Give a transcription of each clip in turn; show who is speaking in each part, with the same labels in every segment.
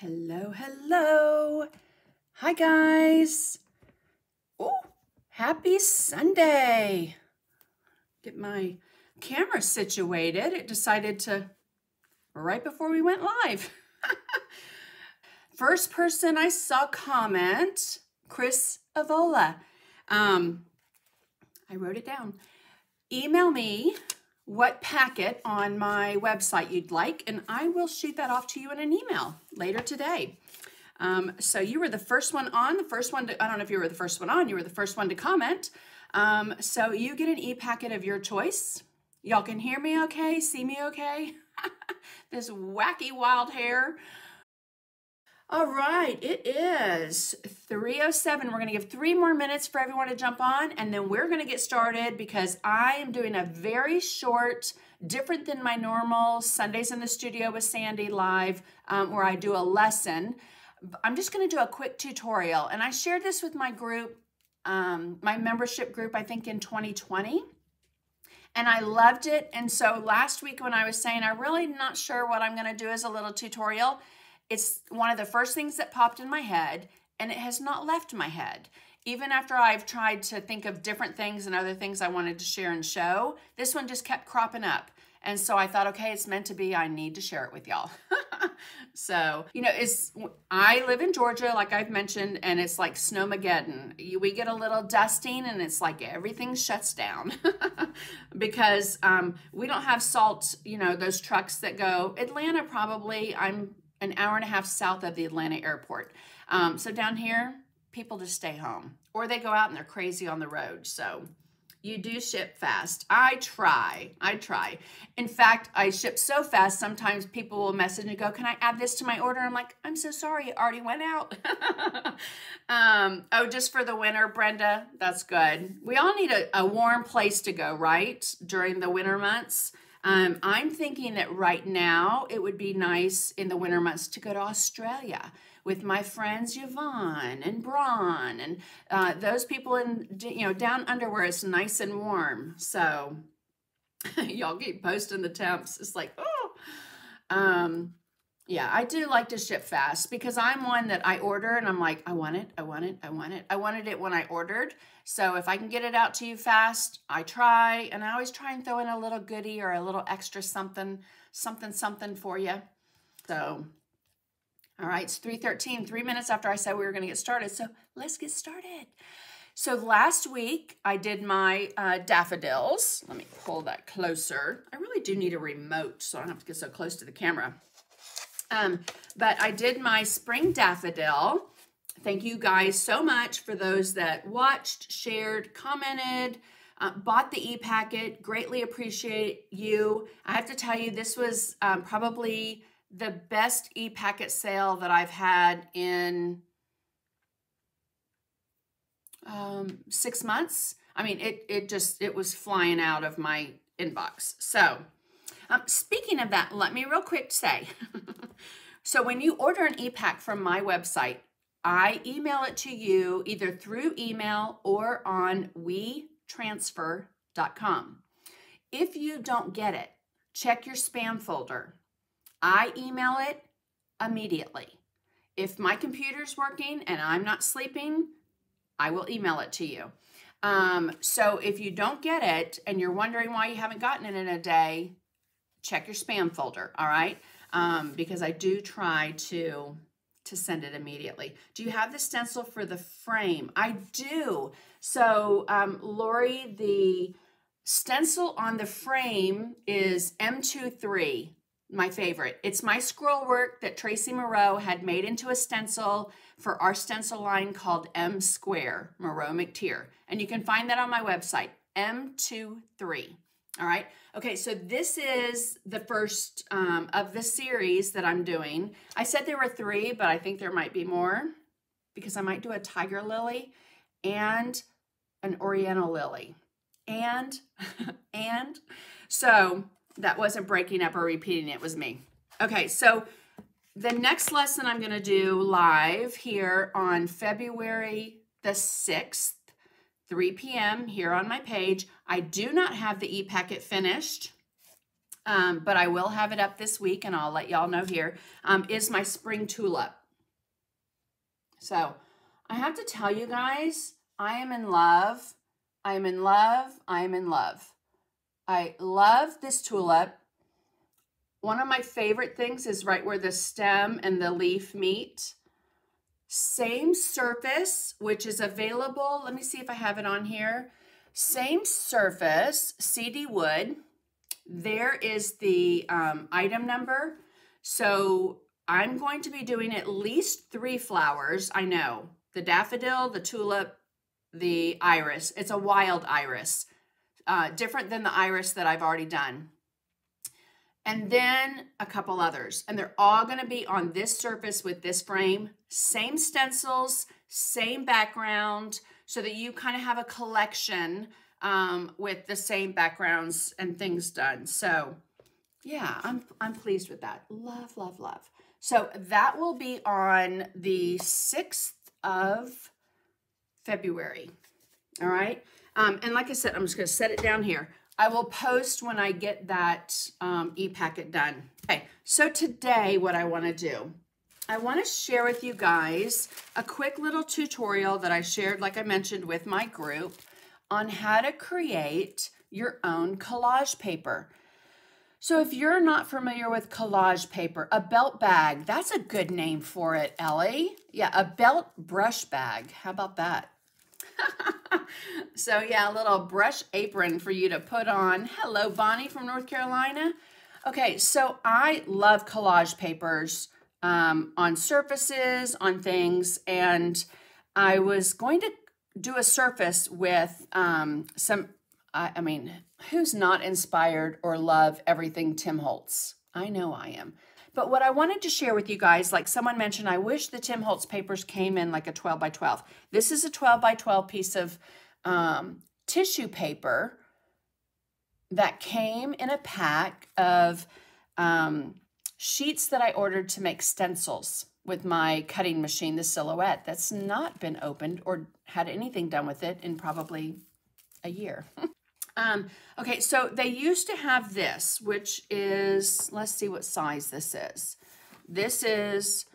Speaker 1: Hello, hello. Hi, guys. Oh, happy Sunday. Get my camera situated. It decided to, right before we went live. First person I saw comment, Chris Avola. I wrote it down. Email me what packet on my website you'd like, and I will shoot that off to you in an email later today. So you were the first one on, I don't know if you were the first one on, you were the first one to comment. So you get an e-packet of your choice. Y'all can hear me okay, see me okay? This wacky wild hair. All right, it is 3:07. We're going to give 3 more minutes for everyone to jump on, and then we're going to get started because I am doing a very short, different than my normal Sundays in the Studio with Sandy live, where I do a lesson. I'm just going to do a quick tutorial, and I shared this with my group, my membership group, I think in 2020. And I loved it. And so last week when I was saying I'm really not sure what I'm going to do as a little tutorial, it's one of the first things that popped in my head, and it has not left my head. Even after I've tried to think of different things and other things I wanted to share and show, this one just kept cropping up. And so I thought, okay, it's meant to be. I need to share it with y'all. So, you know, I live in Georgia, like I've mentioned, and it's like snowmageddon. We get a little dusting, and it's like everything shuts down because we don't have salt, you know, those trucks that go. Atlanta probably, I'm an hour and a half south of the Atlanta airport. So down here, people just stay home, or they go out and they're crazy on the road. So you do ship fast. I try. In fact, I ship so fast, sometimes people will message and go, can I add this to my order? I'm like, I'm so sorry, it already went out. Oh, just for the winter, Brenda, that's good. We all need a warm place to go, right? During the winter months. I'm thinking that right now it would be nice in the winter months to go to Australia with my friends Yvonne and Braun and those people in, you know, down under where it's nice and warm. So y'all keep posting the temps. It's like, oh, yeah, I do like to ship fast because I'm one that I order and I'm like, I want it. I wanted it when I ordered. So if I can get it out to you fast, I try. And I always try and throw in a little goodie or a little extra something for you. So, all right, it's 3:13, 3 minutes after I said we were going to get started. So let's get started. So last week I did my daffodils. Let me pull that closer. I really do need a remote so I don't have to get so close to the camera. But I did my spring daffodil. Thank you guys so much for those that watched, shared, commented, bought the e-packet. Greatly appreciate you. I have to tell you, this was probably the best e-packet sale that I've had in 6 months. I mean, it was flying out of my inbox. So speaking of that, let me real quick say, so when you order an e-pack from my website, I email it to you either through email or on WeTransfer.com. If you don't get it, check your spam folder. I email it immediately. If my computer's working and I'm not sleeping, I will email it to you. So if you don't get it and you're wondering why you haven't gotten it in a day, check your spam folder, all right? Because I do try to send it immediately. Do you have the stencil for the frame? I do. So Lori, the stencil on the frame is M23, my favorite. It's my scroll work that Tracy Moreau had made into a stencil for our stencil line called M Square, Moreau McTier. And you can find that on my website, M23. All right. Okay, so this is the first of the series that I'm doing. I said there were 3, but I think there might be more because I might do a tiger lily and an oriental lily. And so that wasn't breaking up or repeating, it was me. Okay, so the next lesson I'm going to do live here on February the 6th, 3 p.m. here on my page. I do not have the e-packet finished. but I will have it up this week, and I'll let y'all know here, is my spring tulip. So I have to tell you guys, I am in love. I am in love. I am in love. I love this tulip. One of my favorite things is right where the stem and the leaf meet. Same surface, which is available. Let me see if I have it on here. Same surface, CD wood. There is the item number. So I'm going to be doing at least 3 flowers. I know, the daffodil, the tulip, the iris. It's a wild iris, different than the iris that I've already done. And then a couple others. And they're all going to be on this surface with this frame. Same stencils, same background, so that you kind of have a collection with the same backgrounds and things done. So yeah, I'm pleased with that. Love, love, love. So that will be on the 6th of February. All right. And like I said, I'm just going to set it down here. I will post when I get that e-packet done. Okay, so today what I want to do, I want to share with you guys a quick little tutorial that I shared, like I mentioned, with my group on how to create your own collage paper. So if you're not familiar with collage paper, a belt bag, that's a good name for it, Ellie. Yeah, a belt brush bag. How about that? So yeah, a little brush apron for you to put on. Hello, Bonnie from North Carolina. Okay, so I love collage papers on surfaces, on things, and I was going to do a surface with I mean, who's not inspired or love everything Tim Holtz? I know I am. But what I wanted to share with you guys, like someone mentioned, I wish the Tim Holtz papers came in like a 12 by 12. This is a 12 by 12 piece of tissue paper that came in a pack of sheets that I ordered to make stencils with my cutting machine, the Silhouette, that's not been opened or had anything done with it in probably a year. Okay, so they used to have this, which is, let's see what size this is. This is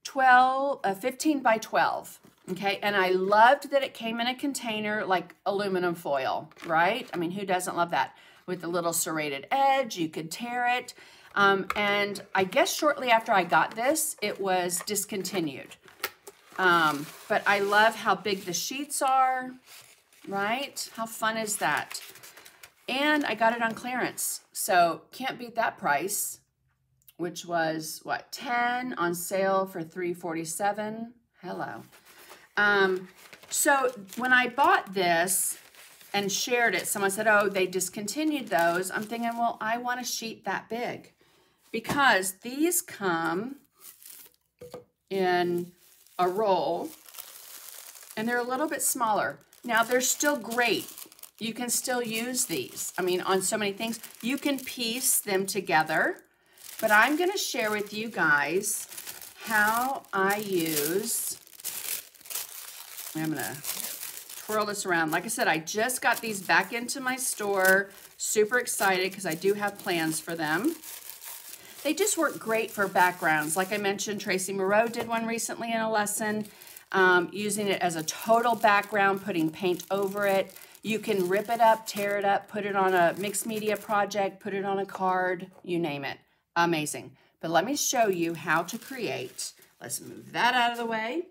Speaker 1: 15 by 12, okay? And I loved that it came in a container like aluminum foil, right? I mean, who doesn't love that? With the little serrated edge, you could tear it. And I guess shortly after I got this, it was discontinued. But I love how big the sheets are, right? How fun is that? And I got it on clearance, so can't beat that price, which was, what, 10 on sale for $3.47. Hello. So when I bought this and shared it, someone said, oh, they discontinued those. I'm thinking, well, I want a sheet that big because these come in a roll and they're a little bit smaller. Now, they're still great. You can still use these. I mean, on so many things. You can piece them together, but I'm going to share with you guys how I use, I'm going to twirl this around. Like I said, I just got these back into my store. Super excited because I do have plans for them. They just work great for backgrounds. Like I mentioned, Tracy Moreau did one recently in a lesson, using it as a total background, putting paint over it. You can rip it up, tear it up, put it on a mixed media project, put it on a card, you name it. Amazing. But let me show you how to create. Let's move that out of the way.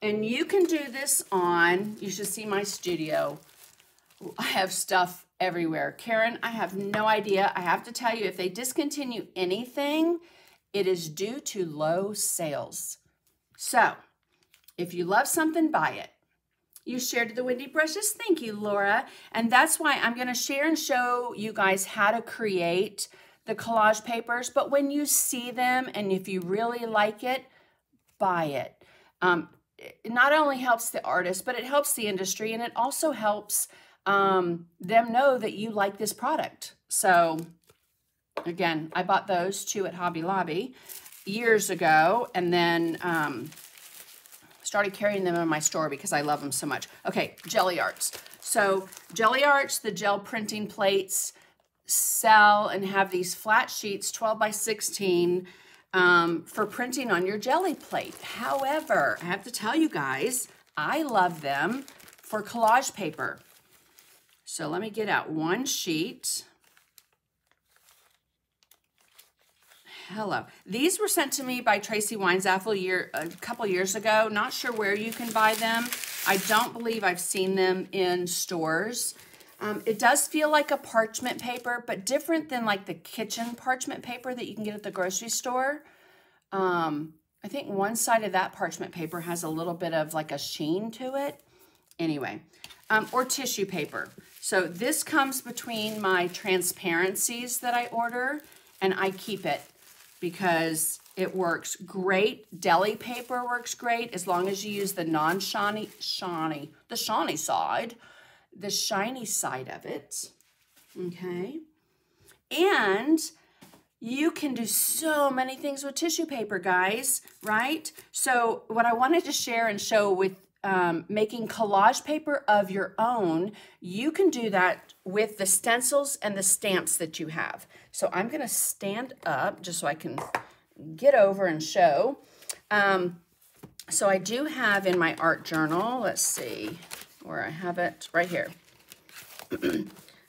Speaker 1: And you can do this on, you should see my studio. I have stuff everywhere. Karen, I have no idea. I have to tell you, if they discontinue anything, it is due to low sales. So, if you love something, buy it. You shared the windy brushes. Thank you, Laura. And that's why I'm going to share and show you guys how to create the collage papers. But when you see them and if you really like it, buy it. It not only helps the artist, but it helps the industry, and it also helps them know that you like this product. So again, I bought those 2 at Hobby Lobby years ago, and then started carrying them in my store because I love them so much. Okay, Jelly Arts. So Jelly Arts, the gel printing plates, sell and have these flat sheets, 12 by 16, for printing on your jelly plate. However, I have to tell you guys, I love them for collage paper. So let me get out one sheet. Hello. These were sent to me by Tracy Weinsaffel a couple years ago. Not sure where you can buy them. I don't believe I've seen them in stores. It does feel like a parchment paper, but different than like the kitchen parchment paper that you can get at the grocery store. I think one side of that parchment paper has a little bit of like a sheen to it. Anyway, or tissue paper. So this comes between my transparencies that I order, and I keep it because it works great. Deli paper works great as long as you use the shiny side of it, okay? And you can do so many things with tissue paper, guys, right? So what I wanted to share and show with making collage paper of your own, you can do that with the stencils and the stamps that you have. So I'm gonna stand up just so I can get over and show. So I do have in my art journal, let's see where I have it, right here.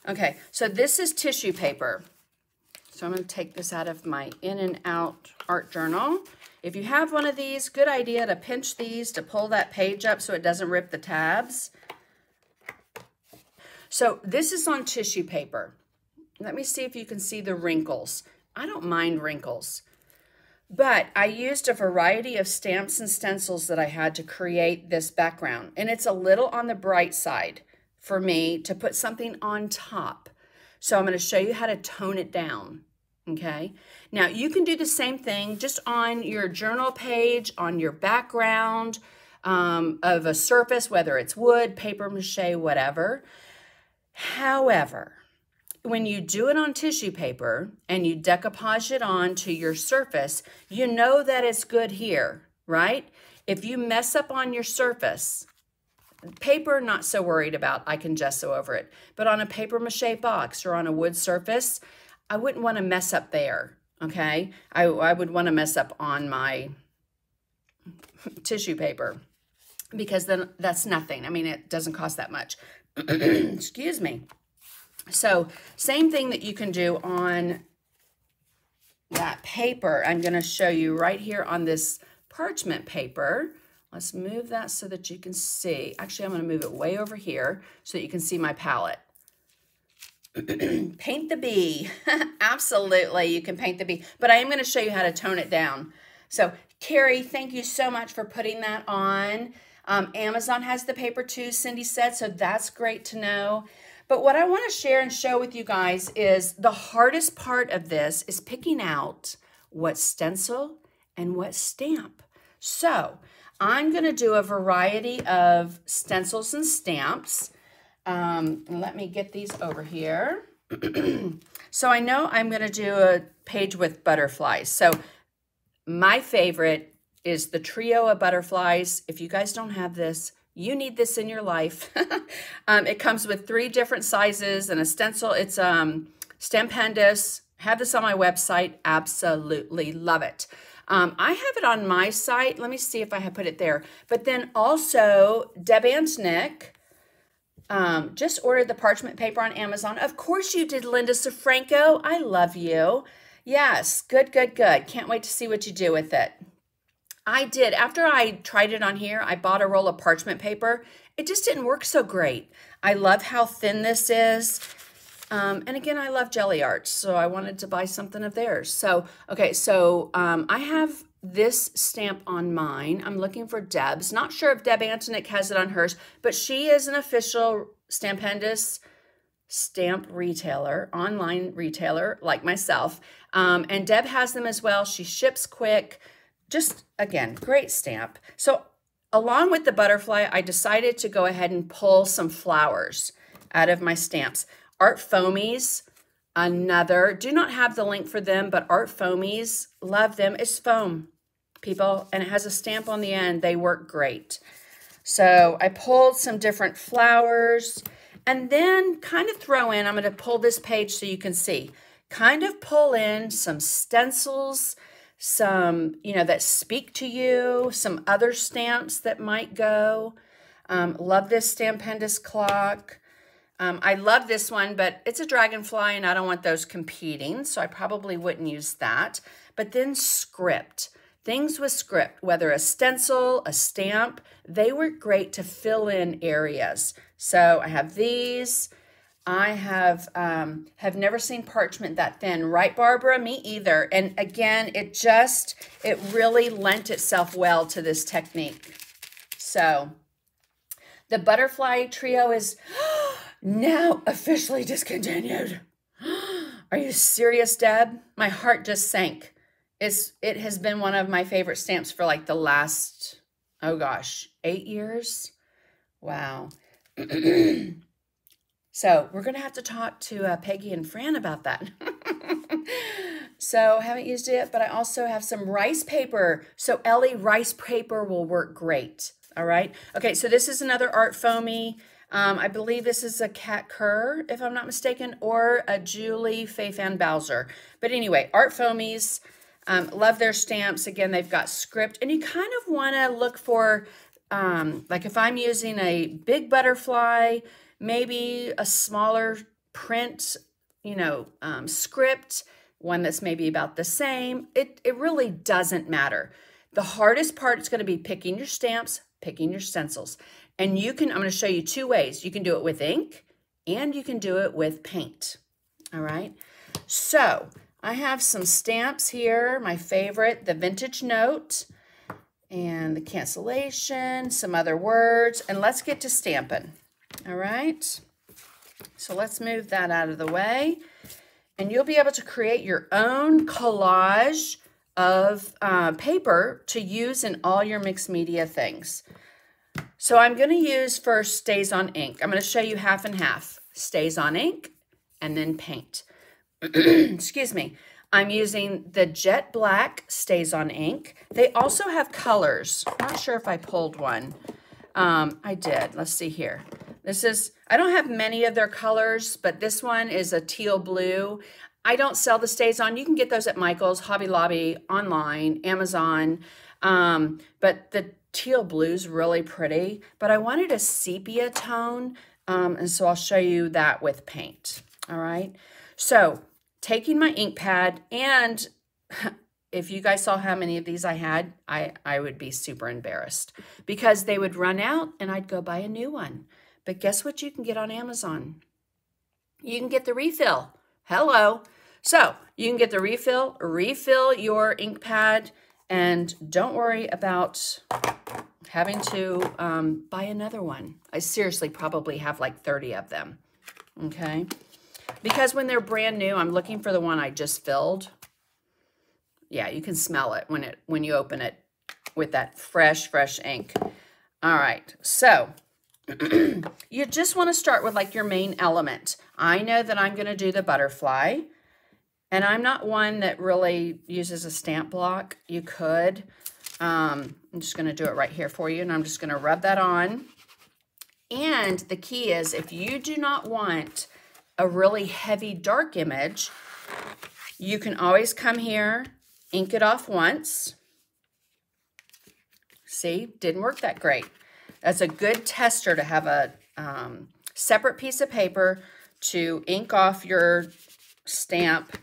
Speaker 1: Okay, so this is tissue paper. So I'm gonna take this out of my in and out art journal. If you have one of these, good idea to pinch these to pull that page up so it doesn't rip the tabs. So this is on tissue paper. Let me see if you can see the wrinkles. I don't mind wrinkles, but I used a variety of stamps and stencils that I had to create this background. And it's a little on the bright side for me to put something on top. So I'm going to show you how to tone it down. Okay, now you can do the same thing just on your journal page, on your background of a surface, whether it's wood, paper mache, whatever. However, when you do it on tissue paper and you decoupage it onto your surface, you know that it's good here, right? If you mess up on your surface, paper, not so worried about, I can gesso over it. But on a paper mache box or on a wood surface, I wouldn't want to mess up there, okay? I would want to mess up on my tissue paper because then that's nothing. I mean, it doesn't cost that much. Excuse me. So same thing that you can do on that paper. I'm going to show you right here on this parchment paper. Let's move that so that you can see. Actually, I'm going to move it way over here so that you can see my palette. Paint the bee. Absolutely, you can paint the bee. But I am going to show you how to tone it down. So, Carrie, thank you so much for putting that on. Amazon has the paper too, Cindy said, so that's great to know. But what I want to share and show with you guys is the hardest part of this is picking out what stencil and what stamp. So, I'm going to do a variety of stencils and stamps. Let me get these over here. So I know I'm going to do a page with butterflies. So my favorite is the trio of butterflies. If you guys don't have this, you need this in your life. It comes with 3 different sizes and a stencil. It's Stampendous. Have this on my website. Absolutely love it. I have it on my site. Let me see if I have put it there. But then also Deb Antonick just ordered the parchment paper on Amazon. Of course you did, Linda Sofranco. I love you. Yes, good, good, good. Can't wait to see what you do with it. I did. After I tried it on here, I bought a roll of parchment paper. It just didn't work so great. I love how thin this is. And again, I love jelly arts, so I wanted to buy something of theirs. So, okay, so I have this stamp on mine. I'm looking for Deb's. Not sure if Deb Antonick has it on hers, but she is an official Stampendous stamp retailer, online retailer like myself. And Deb has them as well. She ships quick. Just, again, great stamp. So along with the butterfly, I decided to go ahead and pull some flowers out of my stamps. Art Foamies, another. Do not have the link for them, but Art Foamies, love them. It's foam, people, and it has a stamp on the end. They work great. So I pulled some different flowers, And then kind of throw in, I'm going to pull this page so you can see, kind of pull in some stencils, some, you know, that speak to you, some other stamps that might go. Love this Stampendous clock. I love this one, but it's a dragonfly and I don't want those competing, so I probably wouldn't use that. But then script. Things with script, whether a stencil, a stamp, they work great to fill in areas. So I have these. I have never seen parchment that thin. Right, Barbara? Me either. And again, it really lent itself well to this technique. So the butterfly trio is now officially discontinued. Are you serious, Deb? My heart just sank. It has been one of my favorite stamps for like the last, oh gosh, 8 years. Wow. So we're going to have to talk to Peggy and Fran about that. So I haven't used it, but I also have some rice paper. So Ellie, rice paper will work great. All right. Okay, so this is another art foamy. I believe this is a Kat Kerr, if I'm not mistaken, or a Julie Fayfan Bowser. But anyway, art foamies. Love their stamps. Again, they've got script. And you kind of want to look for, like if I'm using a big butterfly, maybe a smaller print, you know, script, one that's maybe about the same. It really doesn't matter. The hardest part is going to be picking your stamps, picking your stencils. And I'm going to show you 2 ways. You can do it with ink and you can do it with paint. All right. So I have some stamps here, my favorite, the Vintage Note and the Cancellation, some other words, and let's get to stamping. All right, so let's move that out of the way, and you'll be able to create your own collage of paper to use in all your mixed media things. So I'm going to use first Stays on Ink. I'm going to show you half and half, Stays on Ink and then paint. Excuse me. I'm using the Jet Black Stays on Ink. They also have colors. Not sure if I pulled one. I did. Let's see here. I don't have many of their colors, but this one is a teal blue. I don't sell the Stays on. You can get those at Michael's, Hobby Lobby, online, Amazon. But the teal blue's really pretty. But I wanted a sepia tone, and so I'll show you that with paint. All right. So taking my ink pad, and if you guys saw how many of these I had, I would be super embarrassed because they would run out and I'd go buy a new one. But guess what you can get on Amazon? You can get the refill. Hello. So you can get the refill your ink pad, and don't worry about having to buy another one. I seriously probably have like 30 of them. Okay. Because when they're brand new, I'm looking for the one I just filled. Yeah, you can smell it when you open it with that fresh ink. All right, so you just want to start with like your main element. I know that I'm going to do the butterfly, and I'm not one that really uses a stamp block. You could. I'm just going to do it right here for you, and I'm just going to rub that on. And the key is, if you do not want a really heavy dark image, you can always come here, ink it off once. See, didn't work that great. That's a good tester to have a separate piece of paper to ink off your stamp.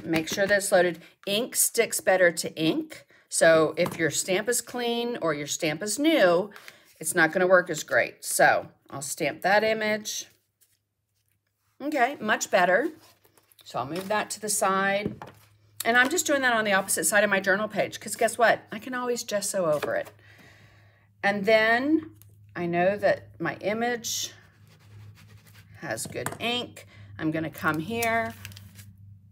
Speaker 1: Make sure that it's loaded. Ink sticks better to ink. So if your stamp is clean or your stamp is new, it's not going to work as great. So I'll stamp that image. Okay, much better. So I'll move that to the side. And I'm just doing that on the opposite side of my journal page because guess what? I can always gesso over it. And then I know that my image has good ink. I'm going to come here,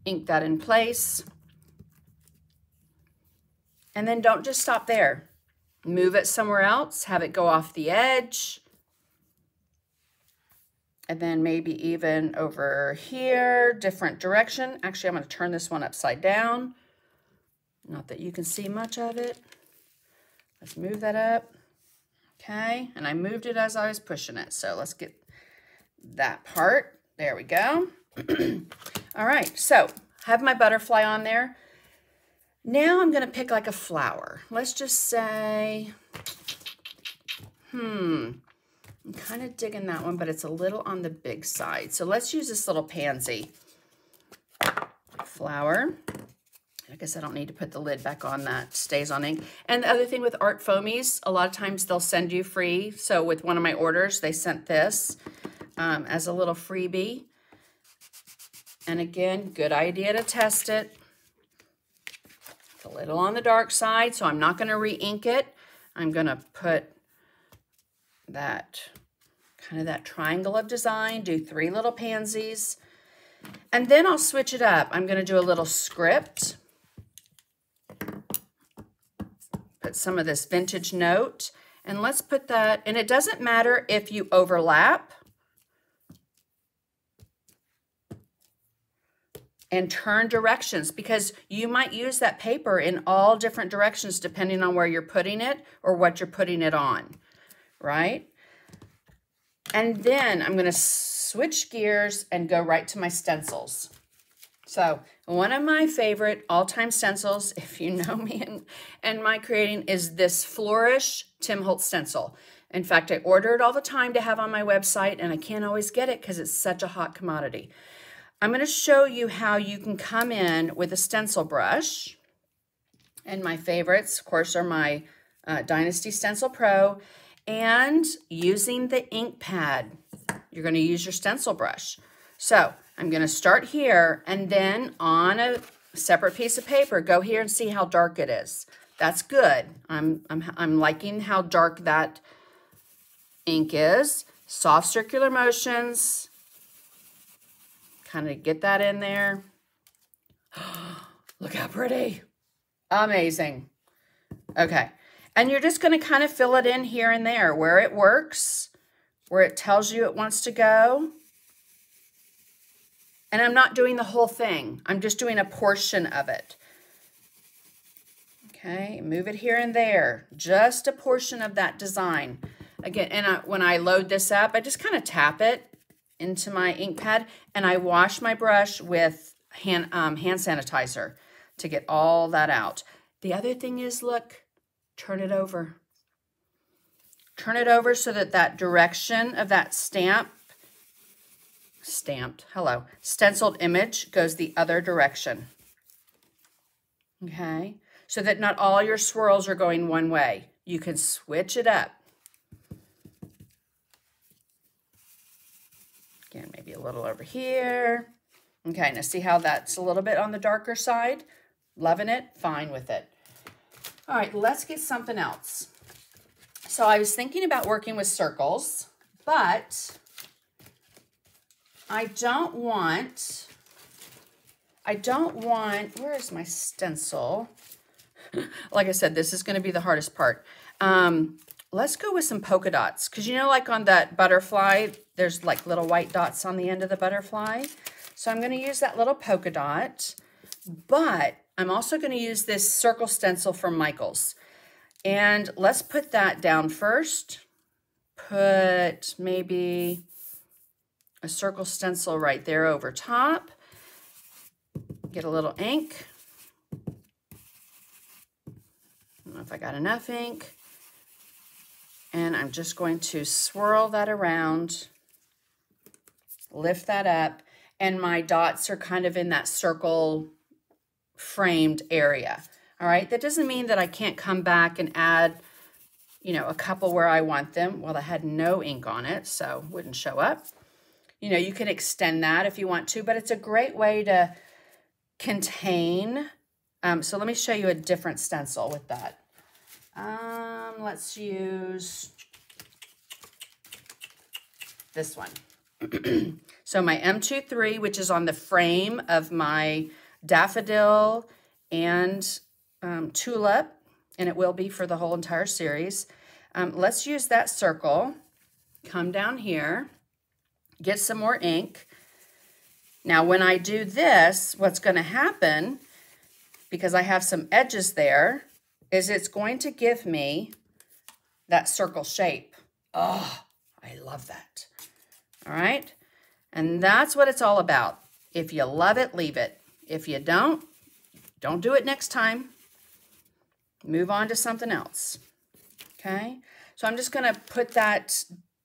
Speaker 1: ink that in place. And then don't just stop there. Move it somewhere else, have it go off the edge. And then maybe even over here, different direction. Actually, I'm going to turn this one upside down. Not that you can see much of it. Let's move that up. Okay, and I moved it as I was pushing it. So let's get that part. There we go. All right, so I have my butterfly on there. Now I'm going to pick like a flower. Let's just say, I'm kind of digging that one, but it's a little on the big side. So let's use this little pansy flower. I guess I don't need to put the lid back on, that stays on ink. And the other thing with art foamies, a lot of times they'll send you free. So with one of my orders, they sent this as a little freebie. And again, good idea to test it. It's a little on the dark side, so I'm not going to re-ink it. I'm going to put that kind of that triangle of design, do 3 little pansies, and then I'll switch it up. I'm going to do a little script. Put some of this vintage note, and let's put that, and it doesn't matter if you overlap and turn directions, because you might use that paper in all different directions depending on where you're putting it or what you're putting it on, right? And then I'm going to switch gears and go right to my stencils. So one of my favorite all-time stencils, if you know me and my creating, is this Flourish Tim Holt stencil. In fact, I order it all the time to have on my website, and I can't always get it because it's such a hot commodity. I'm going to show you how you can come in with a stencil brush. And my favorites, of course, are my Dynasty Stencil Pro. And using the ink pad, you're going to use your stencil brush. So I'm going to start here, and then on a separate piece of paper, go here and see how dark it is. That's good. I'm liking how dark that ink is. Soft circular motions. Kind of get that in there. Look how pretty. Amazing. Okay. And you're just going to kind of fill it in here and there where it works, where it tells you it wants to go. And I'm not doing the whole thing. I'm just doing a portion of it. Okay. Move it here and there. Just a portion of that design. Again, and when I load this up, I just kind of tap it into my ink pad, and I wash my brush with hand sanitizer to get all that out. The other thing is, look, turn it over. Turn it over so that that direction of that stenciled image goes the other direction. Okay, so that not all your swirls are going one way. You can switch it up. Again, maybe a little over here. Okay, now see how that's a little bit on the darker side? Loving it, fine with it. All right, let's get something else. So I was thinking about working with circles, but I don't want, where is my stencil? Like I said, this is going to be the hardest part. Let's go with some polka dots, because you know, like on that butterfly, there's like little white dots on the end of the butterfly. So I'm going to use that little polka dot, but I'm also going to use this circle stencil from Michaels. And let's put that down first. Put maybe a circle stencil right there over top. Get a little ink. I don't know if I got enough ink. And I'm just going to swirl that around, lift that up, and my dots are kind of in that circle framed area. All right, that doesn't mean that I can't come back and add, you know, a couple where I want them. Well, I had no ink on it, so it wouldn't show up. You know, you can extend that if you want to, but it's a great way to contain. So let me show you a different stencil with that. Let's use this one. So my M23, which is on the frame of my daffodil and tulip, and it will be for the whole entire series. Let's use that circle. Come down here, get some more ink. Now, when I do this, what's going to happen, because I have some edges there, is it's going to give me that circle shape. Oh, I love that. All right? And that's what it's all about. If you love it, leave it. If you don't do it next time. Move on to something else. Okay? So I'm just going to put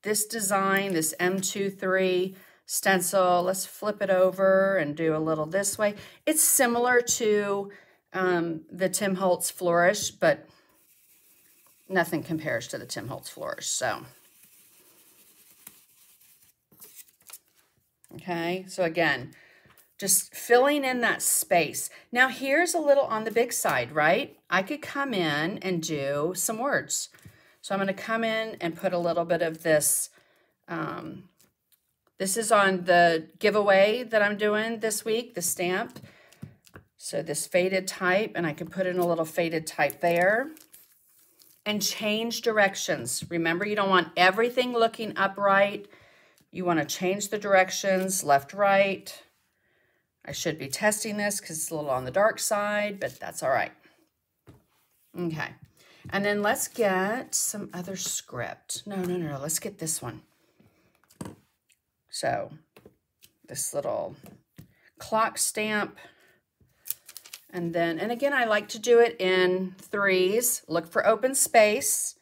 Speaker 1: this design, this M23 stencil, let's flip it over and do a little this way. It's similar to the Tim Holtz Flourish, but nothing compares to the Tim Holtz Flourish. So, okay, so again, just filling in that space. Now here's a little on the big side, right? I could come in and do some words. So I'm going to come in and put a little bit of this. This is on the giveaway that I'm doing this week, the stamp. So this faded type, and I can put in a little faded type there. And change directions. Remember, you don't want everything looking upright. You want to change the directions, left, right. I should be testing this because it's a little on the dark side, but that's all right. Okay. And then let's get some other script. No. Let's get this one. So this little clock stamp. And again, I like to do it in threes. Look for open space.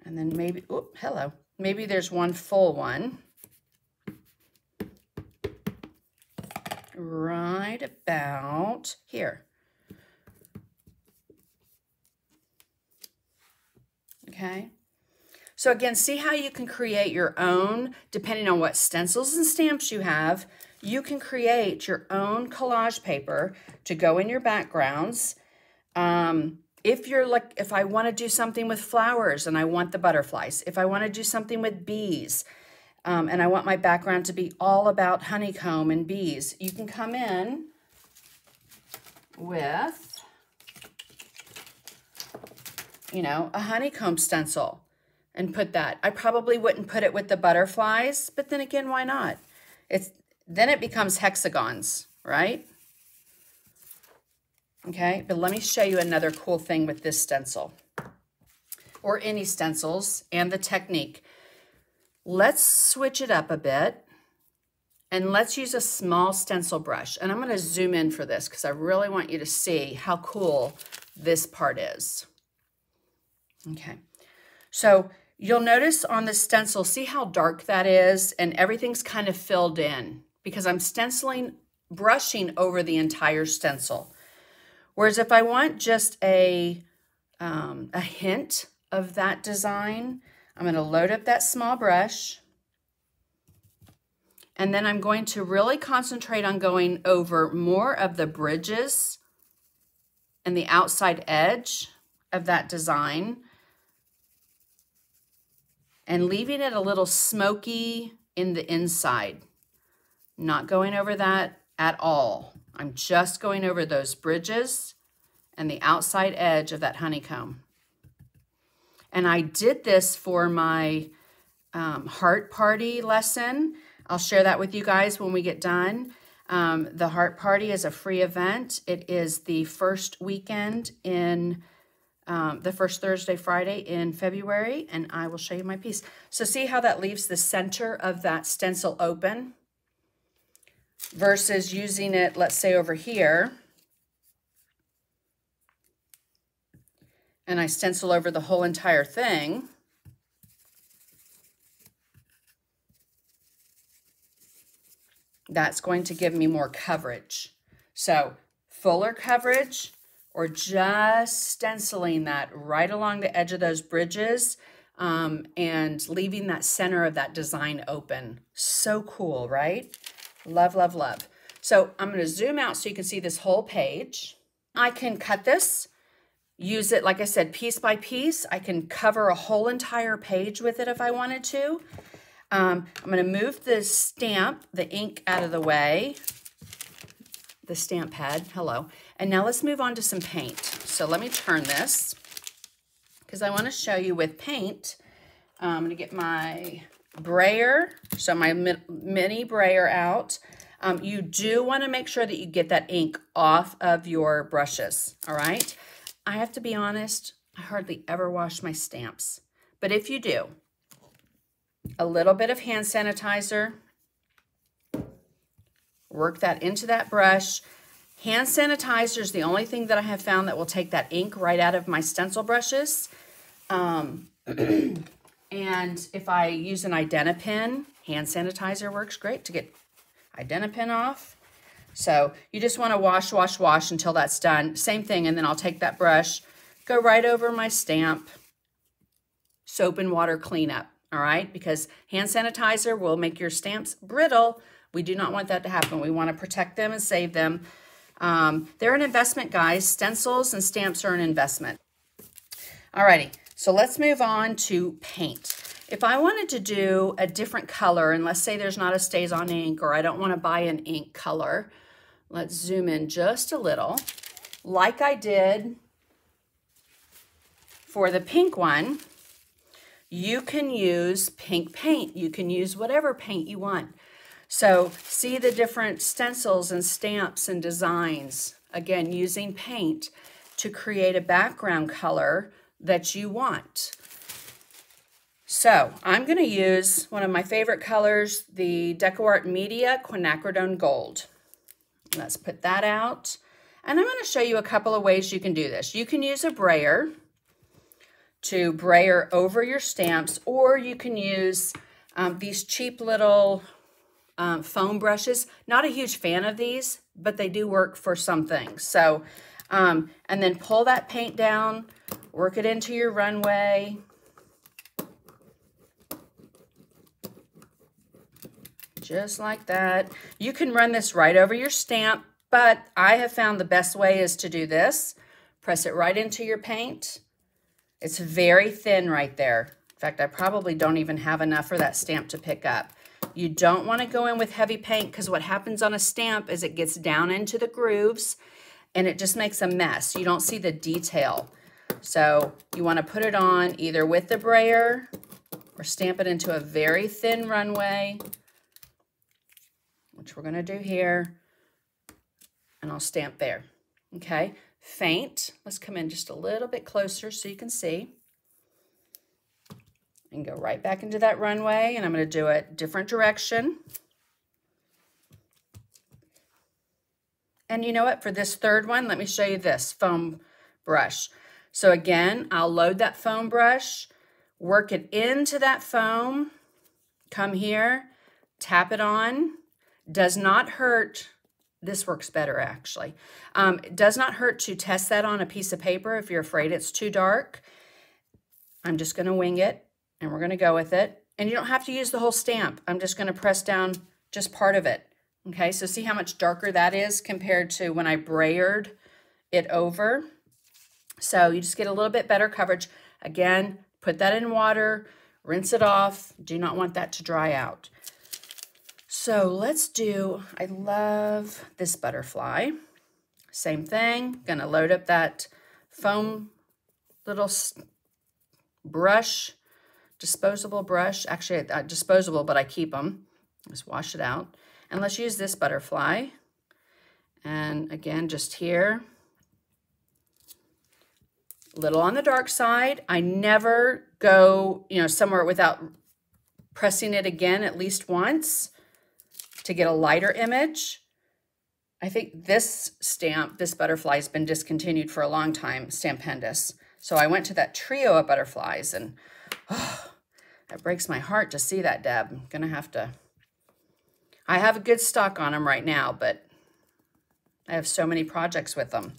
Speaker 1: And then maybe, oh, hello. Maybe there's one full one. Right about here. Okay. So again, see how you can create your own, depending on what stencils and stamps you have, you can create your own collage paper to go in your backgrounds. If I want to do something with flowers and I want the butterflies, if I want to do something with bees, and I want my background to be all about honeycomb and bees, you can come in with, a honeycomb stencil and put that. I probably wouldn't put it with the butterflies, but then again, why not? Then it becomes hexagons, right? Okay, but let me show you another cool thing with this stencil, or any stencils, and the technique. Let's switch it up a bit, and let's use a small stencil brush. And I'm going to zoom in for this because I really want you to see how cool this part is. Okay, so you'll notice on the stencil, see how dark that is, and everything's kind of filled in because I'm brushing over the entire stencil. Whereas if I want just a hint of that design, I'm going to load up that small brush, and then I'm going to really concentrate on going over more of the bridges and the outside edge of that design and leaving it a little smoky in the inside. Not going over that at all. I'm just going over those bridges and the outside edge of that honeycomb. And I did this for my Heart Party lesson. I'll share that with you guys when we get done. The Heart Party is a free event. It is the first weekend in the first Thursday, Friday in February, and I will show you my piece. So see how that leaves the center of that stencil open versus using it, let's say over here, and I stencil over the whole entire thing. That's going to give me more coverage. So fuller coverage, or just stenciling that right along the edge of those bridges and leaving that center of that design open. So cool, right? Love, love, love. So I'm going to zoom out so you can see this whole page. I can cut this, use it, like I said, piece by piece. I can cover a whole entire page with it if I wanted to. I'm going to move the stamp, the ink out of the way, the stamp pad, hello. And now let's move on to some paint. So let me turn this because I want to show you with paint. I'm going to get my brayer, so my mini brayer out. You do want to make sure that you get that ink off of your brushes, all right? I have to be honest, I hardly ever wash my stamps. But if you do, a little bit of hand sanitizer. Work that into that brush. Hand sanitizer is the only thing that I have found that will take that ink right out of my stencil brushes. And if I use an Identipen, hand sanitizer works great to get Identipen off. So you just want to wash, wash, wash until that's done. Same thing, and then I'll take that brush, go right over my stamp, soap and water cleanup, all right? Because hand sanitizer will make your stamps brittle. We do not want that to happen. We want to protect them and save them. They're an investment, guys. Stencils and stamps are an investment. Alrighty, so let's move on to paint. If I wanted to do a different color, and let's say there's not a StazOn ink, or I don't want to buy an ink color, let's zoom in just a little. Like I did for the pink one, you can use pink paint. You can use whatever paint you want. So see the different stencils and stamps and designs, again, using paint to create a background color that you want. So I'm going to use one of my favorite colors, the DecoArt Media Quinacridone Gold. Let's put that out. And I'm going to show you a couple of ways you can do this. You can use a brayer to brayer over your stamps, or you can use these cheap little foam brushes. Not a huge fan of these, but they do work for some things. So, and then pull that paint down, work it into your runway. Just like that. You can run this right over your stamp, but I have found the best way is to do this. Press it right into your paint. It's very thin right there. In fact, I probably don't even have enough for that stamp to pick up. You don't want to go in with heavy paint because what happens on a stamp is it gets down into the grooves and it just makes a mess. You don't see the detail. So you want to put it on either with the brayer or stamp it into a very thin runway, which we're going to do here, and I'll stamp there. Okay, faint. Let's come in just a little bit closer so you can see. And go right back into that runway, and I'm going to do a different direction. And you know what? For this third one, let me show you this foam brush. So again, I'll load that foam brush, work it into that foam, come here, tap it on. Does not hurt. This works better, actually. It does not hurt to test that on a piece of paper if you're afraid it's too dark. I'm just going to wing it, and we're going to go with it. And you don't have to use the whole stamp. I'm just going to press down just part of it. Okay, so see how much darker that is compared to when I brayered it over. So you just get a little bit better coverage. Again, put that in water, rinse it off. Do not want that to dry out. So let's do, I love this butterfly. Same thing, gonna load up that foam little brush, disposable brush. Actually, disposable, but I keep them. Just wash it out. And let's use this butterfly. And again, just here. A little on the dark side. I never go, somewhere without pressing it again at least once to get a lighter image. I think this stamp, this butterfly, has been discontinued for a long time, Stampendous. So I went to that trio of butterflies, and that breaks my heart to see that, Deb. I'm gonna have to, I have a good stock on them right now, but I have so many projects with them.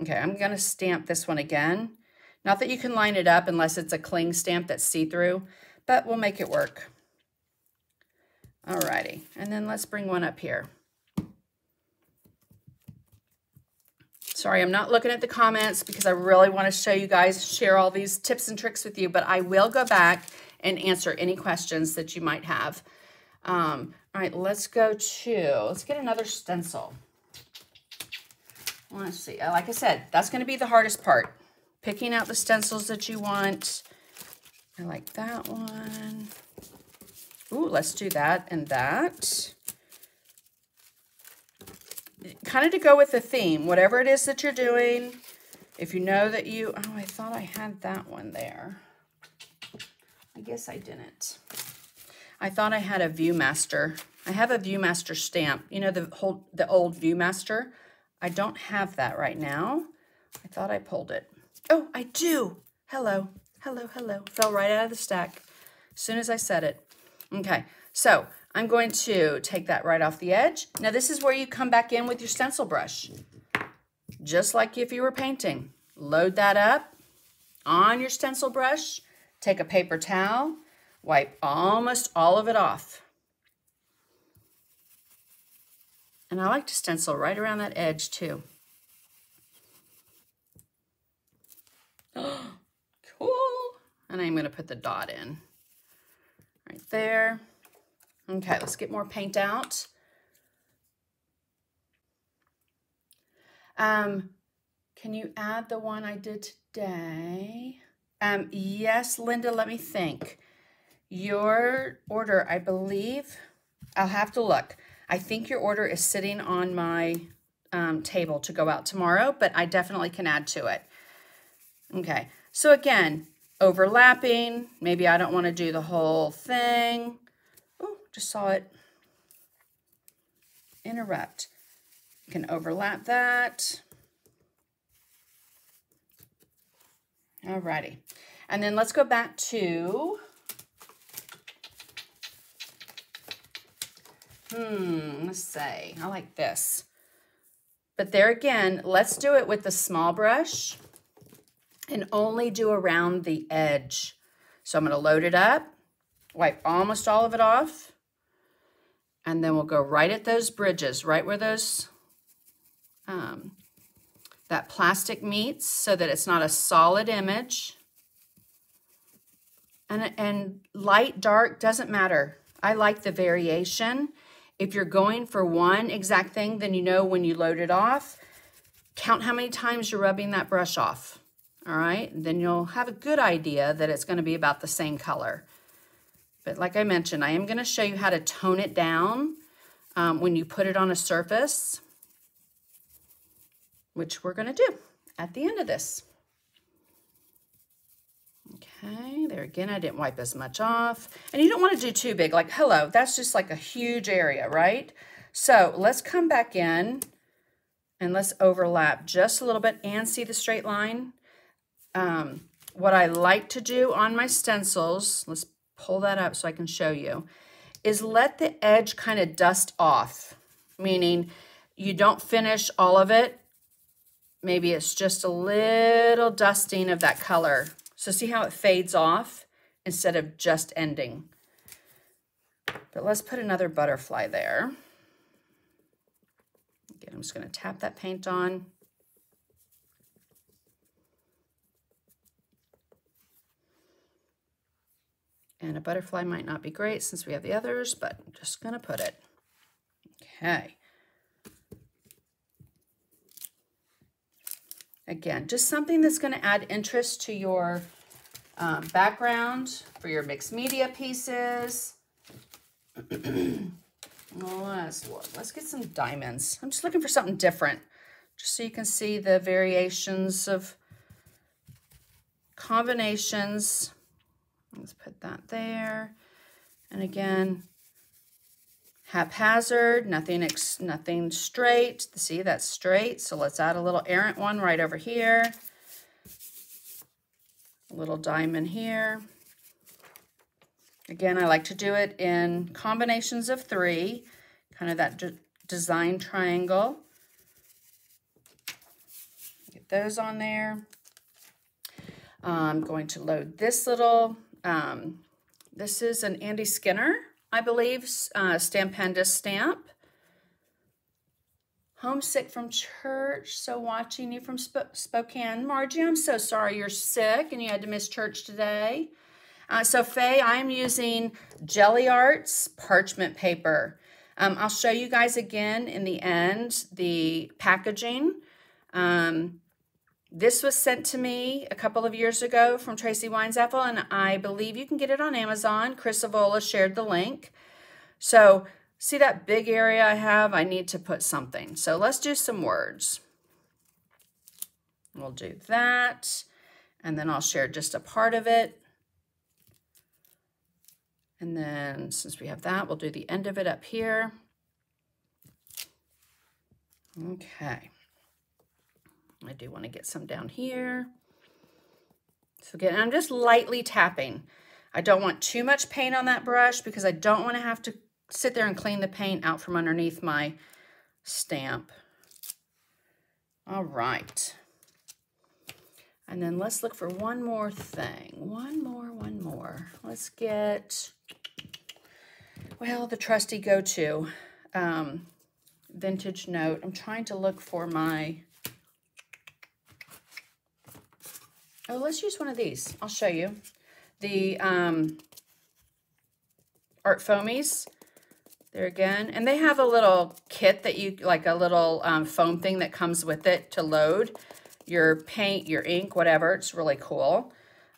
Speaker 1: Okay, I'm gonna stamp this one again. Not that you can line it up unless it's a cling stamp that's see-through, but we'll make it work. Alrighty, and then let's bring one up here. Sorry, I'm not looking at the comments because I really want to show you guys, share all these tips and tricks with you, but I will go back and answer any questions that you might have. All right, let's get another stencil. Let's see, like I said, that's going to be the hardest part. Picking out the stencils that you want. I like that one. Ooh, let's do that and that. Kind of to go with the theme, whatever it is that you're doing. If you know that I thought I had that one there. I guess I didn't. I thought I had a ViewMaster. I have a ViewMaster stamp. You know, the old ViewMaster? I don't have that right now. I thought I pulled it. Oh, I do. Hello. Hello, hello. Fell right out of the stack as soon as I said it. Okay, so I'm going to take that right off the edge. Now this is where you come back in with your stencil brush. Just like if you were painting. Load that up on your stencil brush. Take a paper towel. Wipe almost all of it off. And I like to stencil right around that edge too. Oh, cool. And I'm going to put the dot in right there. Okay, let's get more paint out. Can you add the one I did today? Yes, Linda, let me think. Your order, I believe, I'll have to look. I think your order is sitting on my table to go out tomorrow, but I definitely can add to it. Okay, so again, overlapping. Maybe I don't want to do the whole thing. Oh, just saw it interrupt. You can overlap that. Alrighty, and then let's go back to, let's say, I like this. But there again, let's do it with the small brush and only do around the edge. So I'm going to load it up, wipe almost all of it off, and then we'll go right at those bridges, right where those, that plastic meets, so that it's not a solid image. And light, dark, doesn't matter. I like the variation. If you're going for one exact thing, then you know when you load it off, count how many times you're rubbing that brush off. All right, and then you'll have a good idea that it's going to be about the same color. But like I mentioned, I am going to show you how to tone it down when you put it on a surface, which we're going to do at the end of this. Okay, there again, I didn't wipe as much off. And you don't want to do too big, like, hello, that's just like a huge area, right? So let's come back in and let's overlap just a little bit and see the straight line. What I like to do on my stencils, let's pull that up so I can show you, is let the edge kind of dust off, meaning you don't finish all of it. Maybe it's just a little dusting of that color. So see how it fades off instead of just ending. But let's put another butterfly there. Again, I'm just going to tap that paint on. And a butterfly might not be great since we have the others, but I'm just going to put it. Okay. Again, just something that's going to add interest to your background for your mixed media pieces. Well, let's look. Let's get some diamonds. I'm just looking for something different, just so you can see the variations of combinations. Let's put that there. And again, haphazard, nothing straight. See, that's straight. So let's add a little errant one right over here. A little diamond here. Again, I like to do it in combinations of 3, kind of that design triangle. Get those on there. I'm going to load this little, this is an Andy Skinner, I believe, Stampenda stamp. Homesick from church, so watching you from Spokane. Margie, I'm so sorry you're sick and you had to miss church today. So Faye, I'm using Jelly Arts parchment paper. I'll show you guys again in the end the packaging. This was sent to me a couple of years ago from Tracy Weinzapfel, and I believe you can get it on Amazon. Chris Avola shared the link. So see that big area I have? I need to put something. So let's do some words. We'll do that, and then I'll share just a part of it. And then since we have that, we'll do the end of it up here. Okay. I do want to get some down here. So again, I'm just lightly tapping. I don't want too much paint on that brush because I don't want to have to sit there and clean the paint out from underneath my stamp. All right. And then let's look for one more thing. One more. Let's get, well, the trusty go-to vintage note. I'm trying to look for my, oh, let's use one of these. I'll show you. The Art Foamies. There again. And they have a little kit that you, like a little foam thing that comes with it to load your paint, your ink, whatever. It's really cool.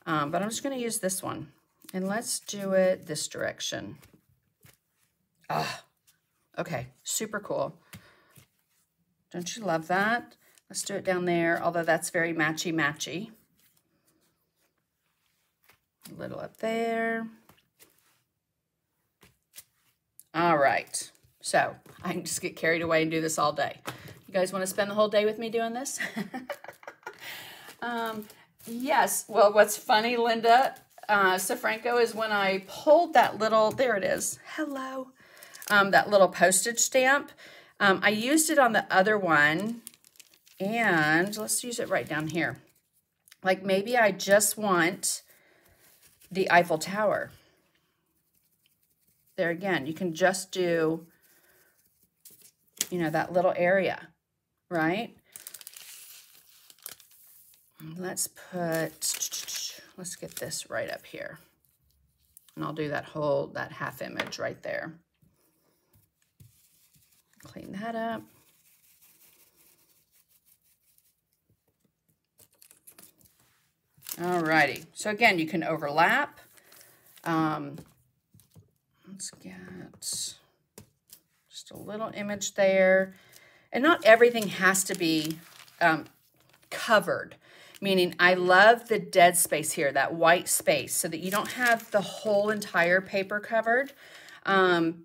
Speaker 1: But I'm just going to use this one. And let's do it this direction. Ah, okay. Super cool. Don't you love that? Let's do it down there, although that's very matchy-matchy. A little up there. All right. So I can just get carried away and do this all day. You guys want to spend the whole day with me doing this? Yes. Well, what's funny, Linda Safranco, is when I pulled that little, there it is. Hello. That little postage stamp. I used it on the other one, and let's use it right down here. Like maybe I just want the Eiffel Tower. There again, you can just do, you know, that little area, right? Let's get this right up here. And I'll do that half image right there. Clean that up. All righty. So again, you can overlap. Let's get just a little image there. And not everything has to be covered. Meaning I love the dead space here, that white space, so that you don't have the whole entire paper covered.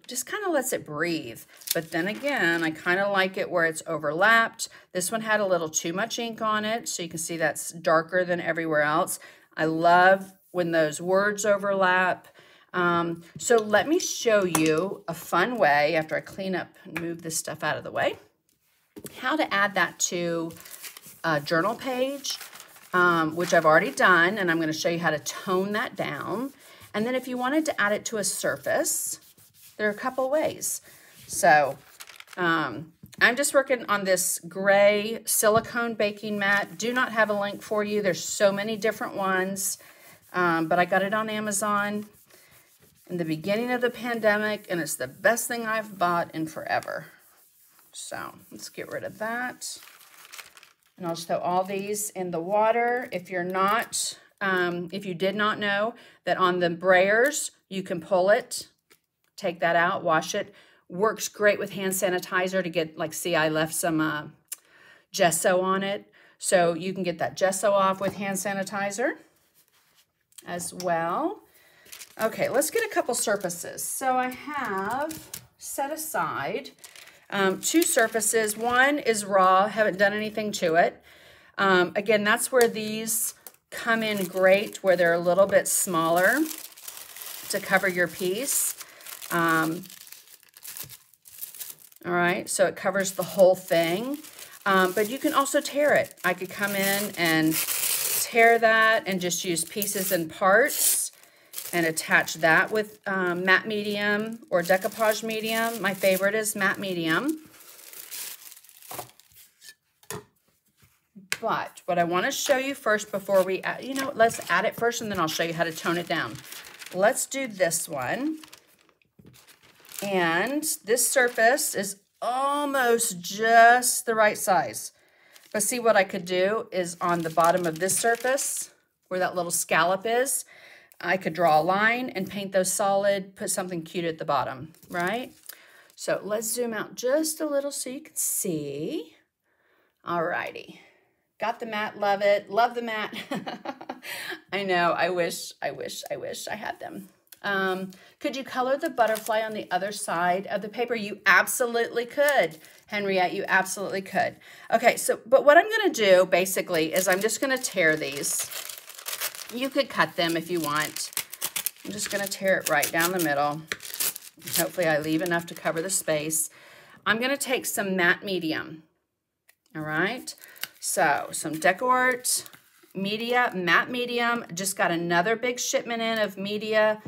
Speaker 1: Just kind of lets it breathe. But then again, I kind of like it where it's overlapped. This one had a little too much ink on it, so you can see that's darker than everywhere else. I love when those words overlap. So let me show you a fun way, after I clean up and move this stuff out of the way, how to add that to a journal page, which I've already done, and I'm going to show you how to tone that down. And then if you wanted to add it to a surface, there are a couple ways. So I'm just working on this gray silicone baking mat. Do not have a link for you. There's so many different ones, but I got it on Amazon in the beginning of the pandemic, and it's the best thing I've bought in forever. So let's get rid of that. And I'll just throw all these in the water. If you're not, if you did not know that on the brayers, you can pull it, take that out, wash it. Works great with hand sanitizer to get, like, see, I left some gesso on it. So you can get that gesso off with hand sanitizer as well. Okay, let's get a couple surfaces. So I have set aside two surfaces. One is raw, haven't done anything to it. Again, that's where these come in great, where they're a little bit smaller to cover your piece. All right, so it covers the whole thing, but you can also tear it. I could come in and tear that and just use pieces and parts and attach that with matte medium or decoupage medium. My favorite is matte medium. But what I want to show you first before we add, you know, let's add it first and then I'll show you how to tone it down. Let's do this one. And this surface is almost just the right size. But see, what I could do is on the bottom of this surface, where that little scallop is, I could draw a line and paint those solid, put something cute at the bottom, right? So let's zoom out just a little so you can see. All righty. Got the mat, love it. Love the mat. I know, I wish I had them. Could you color the butterfly on the other side of the paper? You absolutely could, Henriette, you absolutely could. Okay, so, but what I'm gonna do basically is I'm just gonna tear these. You could cut them if you want. I'm just gonna tear it right down the middle. Hopefully I leave enough to cover the space. I'm gonna take some matte medium, all right? So some DecoArt media, matte medium, just got another big shipment in of media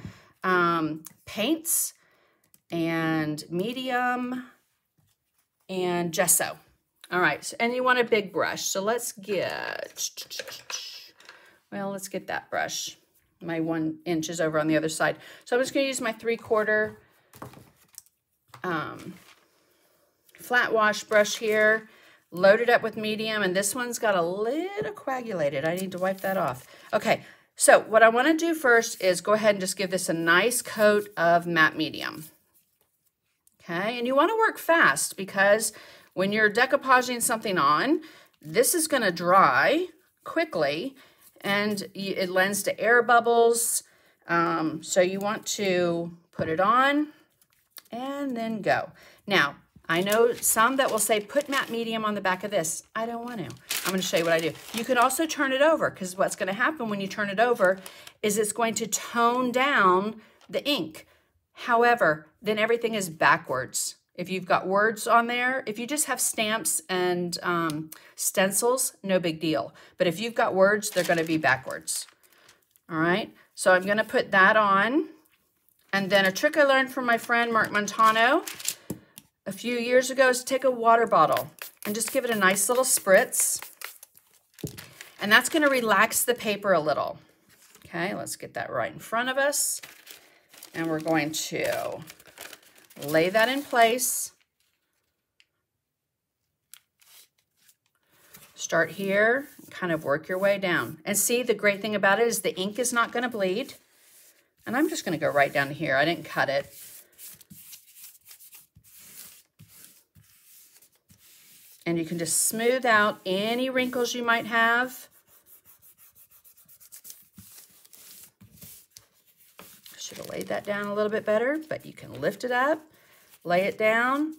Speaker 1: paints and medium and gesso. All right, so, and you want a big brush. So let's get, well, let's get that brush. My 1 inch is over on the other side. So I'm just gonna use my 3/4 flat wash brush here, load it up with medium, and this one's got a little coagulated. I need to wipe that off. Okay, so what I wanna do first is go ahead and just give this a nice coat of matte medium. Okay, and you wanna work fast because when you're decoupaging something on, this is gonna dry quickly and it lends to air bubbles. So you want to put it on and then go. Now, I know some that will say, put matte medium on the back of this. I don't want to. I'm going to show you what I do. You can also turn it over because what's going to happen when you turn it over is it's going to tone down the ink. However, then everything is backwards. If you've got words on there, if you just have stamps and stencils, no big deal. But if you've got words, they're going to be backwards. All right, so I'm going to put that on. And then a trick I learned from my friend Mark Montano a few years ago is to take a water bottle and just give it a nice little spritz. And that's going to relax the paper a little. Okay, let's get that right in front of us. And we're going to lay that in place. Start here, kind of work your way down. And see, the great thing about it is the ink is not going to bleed. And I'm just going to go right down here. I didn't cut it. And you can just smooth out any wrinkles you might have. I should have laid that down a little bit better, but you can lift it up, lay it down.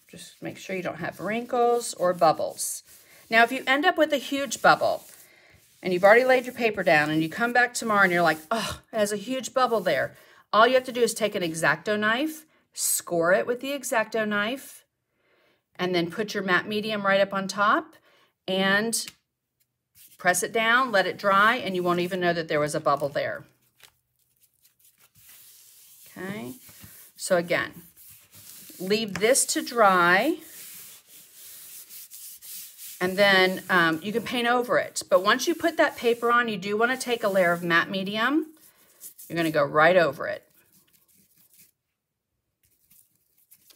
Speaker 1: Just make sure you don't have wrinkles or bubbles. Now, if you end up with a huge bubble and you've already laid your paper down and you come back tomorrow and you're like, oh, it has a huge bubble there. All you have to do is take an X-Acto knife, score it with the X-Acto knife, and then put your matte medium right up on top and press it down, let it dry, and you won't even know that there was a bubble there. Okay, so again, leave this to dry, and then you can paint over it. But once you put that paper on, you do want to take a layer of matte medium. You're going to go right over it.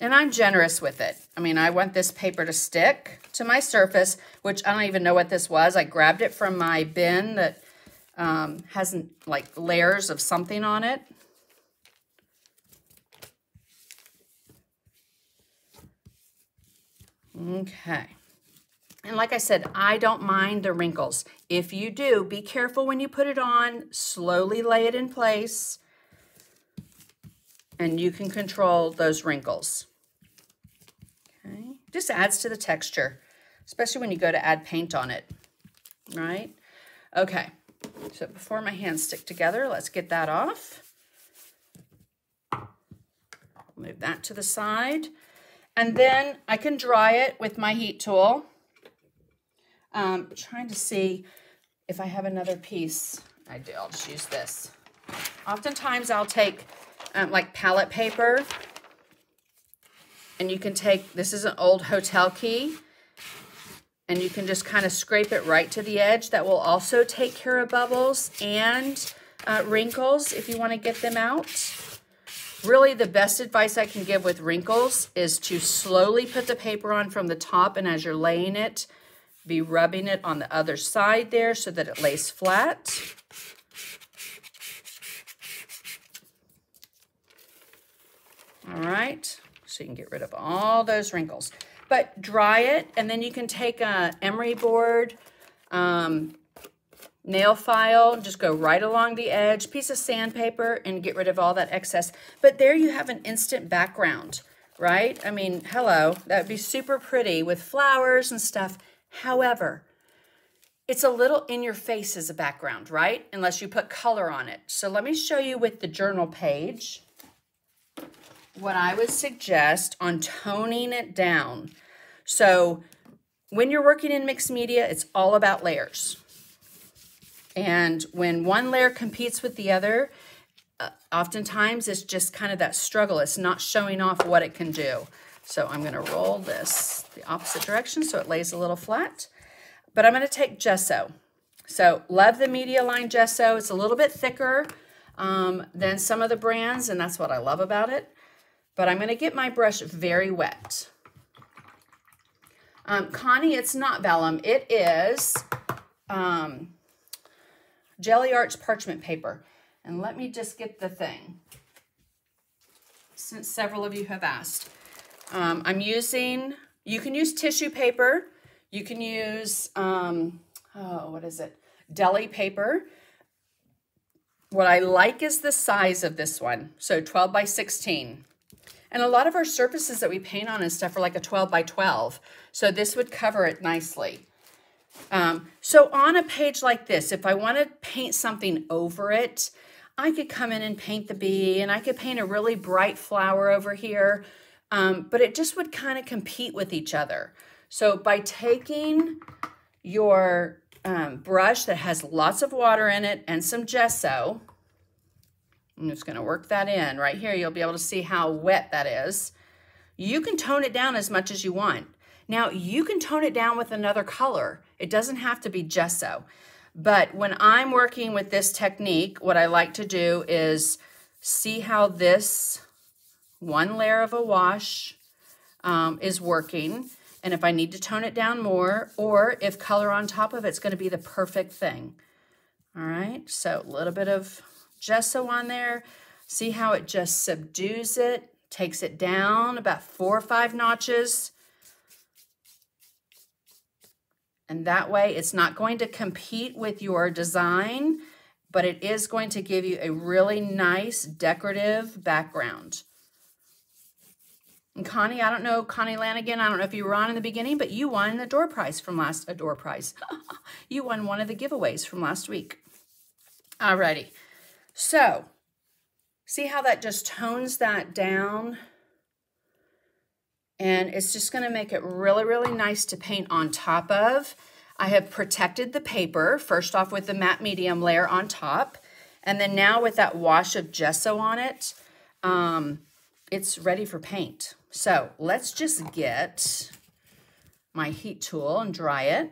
Speaker 1: And I'm generous with it. I mean, I want this paper to stick to my surface, which I don't even know what this was. I grabbed it from my bin that has like layers of something on it. Okay. And like I said, I don't mind the wrinkles. If you do, be careful when you put it on. Slowly lay it in place. And you can control those wrinkles. Okay. Just adds to the texture, especially when you go to add paint on it, right? Okay. So before my hands stick together, let's get that off. Move that to the side. And then I can dry it with my heat tool. Trying to see if I have another piece. I do, I'll just use this. Oftentimes I'll take like palette paper, and you can take, this is an old hotel key, and you can just kind of scrape it right to the edge. That will also take care of bubbles and wrinkles if you want to get them out. Really, the best advice I can give with wrinkles is to slowly put the paper on from the top, and as you're laying it, be rubbing it on the other side there so that it lays flat. All right, so you can get rid of all those wrinkles. But dry it, and then you can take a emery board nail file, just go right along the edge, piece of sandpaper, and get rid of all that excess. But there you have an instant background, right? I mean, hello, that would be super pretty with flowers and stuff. However, it's a little in your face as a background, right? Unless you put color on it. So let me show you with the journal page what I would suggest on toning it down. So when you're working in mixed media, it's all about layers. And when one layer competes with the other, oftentimes it's just kind of that struggle. It's not showing off what it can do. So I'm going to roll this the opposite direction so it lays a little flat. But I'm going to take gesso. So love the Media Line gesso. It's a little bit thicker than some of the brands, and that's what I love about it. But I'm going to get my brush very wet. Connie, it's not vellum. It is Jelly Arts parchment paper. And let me just get the thing, since several of you have asked. I'm using, you can use tissue paper. You can use, what is it? Deli paper. What I like is the size of this one. So 12 by 16. And a lot of our surfaces that we paint on and stuff are like a 12 by 12. So this would cover it nicely. So on a page like this, if I want to paint something over it, I could come in and paint the bee, and I could paint a really bright flower over here. But it just would kind of compete with each other. So by taking your brush that has lots of water in it and some gesso, I'm just going to work that in. Right here, you'll be able to see how wet that is. You can tone it down as much as you want. Now, you can tone it down with another color. It doesn't have to be gesso. But when I'm working with this technique, what I like to do is see how this one layer of a wash is working. And if I need to tone it down more, or if color on top of it's going to be the perfect thing. All right, so a little bit of gesso on there. See how it just subdues it, takes it down about 4 or 5 notches. And that way it's not going to compete with your design, but it is going to give you a really nice decorative background. And Connie, I don't know, Connie Lanigan, I don't know if you were on in the beginning, but you won the door prize from you won one of the giveaways from last week. Alrighty. So, see how that just tones that down? And it's just going to make it really, really nice to paint on top of. I have protected the paper, first off with the matte medium layer on top. And then now with that wash of gesso on it, it's ready for paint. So let's just get my heat tool and dry it.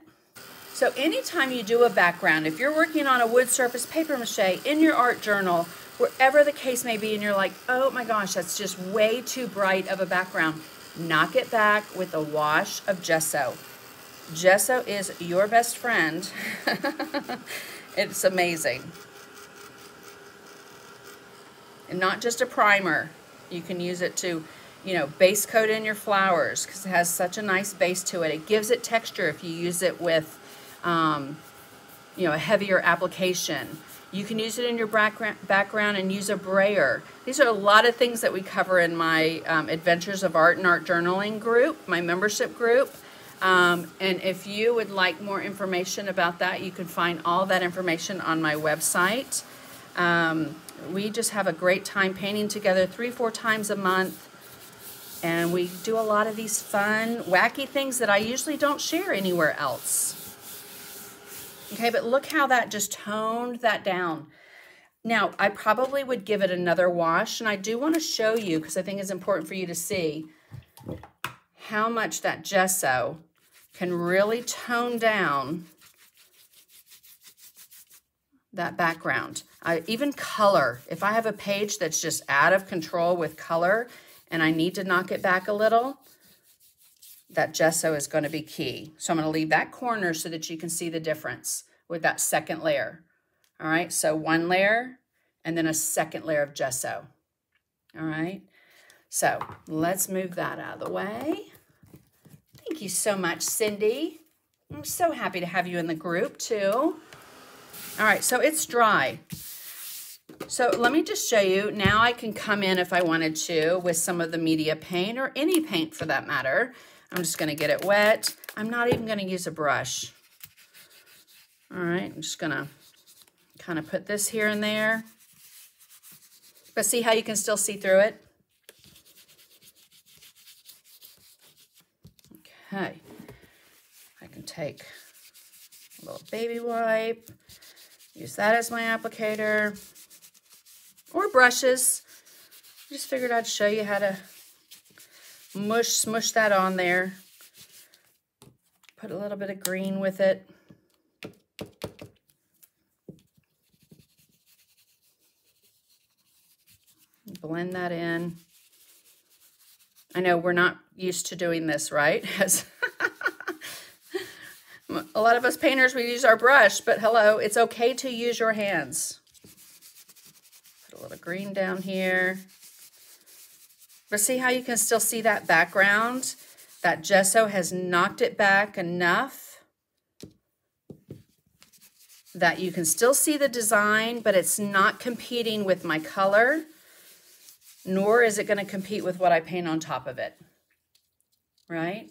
Speaker 1: So anytime you do a background, if you're working on a wood surface paper mache in your art journal, wherever the case may be, and you're like, oh my gosh, that's just way too bright of a background, knock it back with a wash of gesso. Gesso is your best friend. It's amazing. And not just a primer. You can use it to, you know, base coat in your flowers because it has such a nice base to it. It gives it texture if you use it with, you know, a heavier application. You can use it in your background and use a brayer. These are a lot of things that we cover in my Adventures of Art and Art Journaling group, my membership group. And if you would like more information about that, you can find all that information on my website. We just have a great time painting together 3-4 times a month. And we do a lot of these fun, wacky things that I usually don't share anywhere else. Okay, but look how that just toned that down. Now, I probably would give it another wash, and I do want to show you, because I think it's important for you to see how much that gesso can really tone down that background. Even color. If I have a page that's just out of control with color, and I need to knock it back a little, that gesso is going to be key. So I'm going to leave that corner so that you can see the difference with that second layer. All right, so one layer and then a second layer of gesso. All right, so let's move that out of the way. Thank you so much, Cindy. I'm so happy to have you in the group too. All right, so it's dry. So let me just show you. Now I can come in if I wanted to with some of the media paint or any paint for that matter. I'm just gonna get it wet. I'm not even gonna use a brush. All right, I'm just gonna kind of put this here and there. But see how you can still see through it? Okay, I can take a little baby wipe, use that as my applicator, or brushes. Just figured I'd show you how to smush that on there. Put a little bit of green with it. Blend that in. I know we're not used to doing this, right? A lot of us painters, we use our brush, but hello, it's okay to use your hands. Put a little green down here. But see how you can still see that background? That gesso has knocked it back enough that you can still see the design, but it's not competing with my color, nor is it going to compete with what I paint on top of it, right?